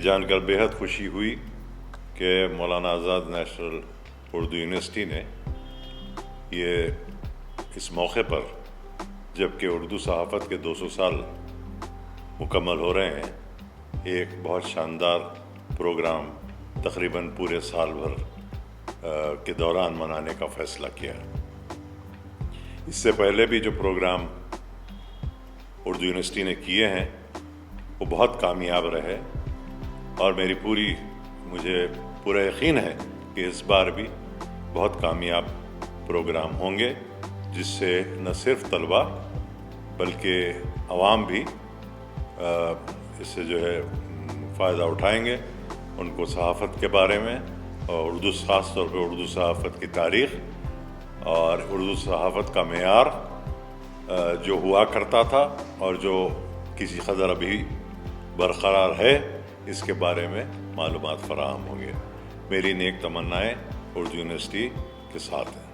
जानकर बेहद खुशी हुई कि मौलाना आज़ाद नेशनल उर्दू यूनिवर्सिटी ने ये इस मौके पर, जबकि उर्दू सहाफ़त के 200 साल मुकम्मल हो रहे हैं, एक बहुत शानदार प्रोग्राम तकरीबन पूरे साल भर के दौरान मनाने का फ़ैसला किया। इससे पहले भी जो प्रोग्राम उर्दू यूनिवर्सिटी ने किए हैं वो बहुत कामयाब रहे और मुझे पूरा यकीन है कि इस बार भी बहुत कामयाब प्रोग्राम होंगे, जिससे न सिर्फ तलबा बल्कि अवाम भी इससे जो है फ़ायदा उठाएंगे। उनको सहाफ़त के बारे में और ख़ास तौर पर उर्दू सहाफ़त की तारीख़ और उर्दू सहाफ़त का मेयार जो हुआ करता था और जो किसी कदर अभी बरकरार है, इसके बारे में मालूमात फ़राहम होंगे। मेरी नेक तमन्नाएँ उर्दू यूनिवर्सिटी के साथ हैं।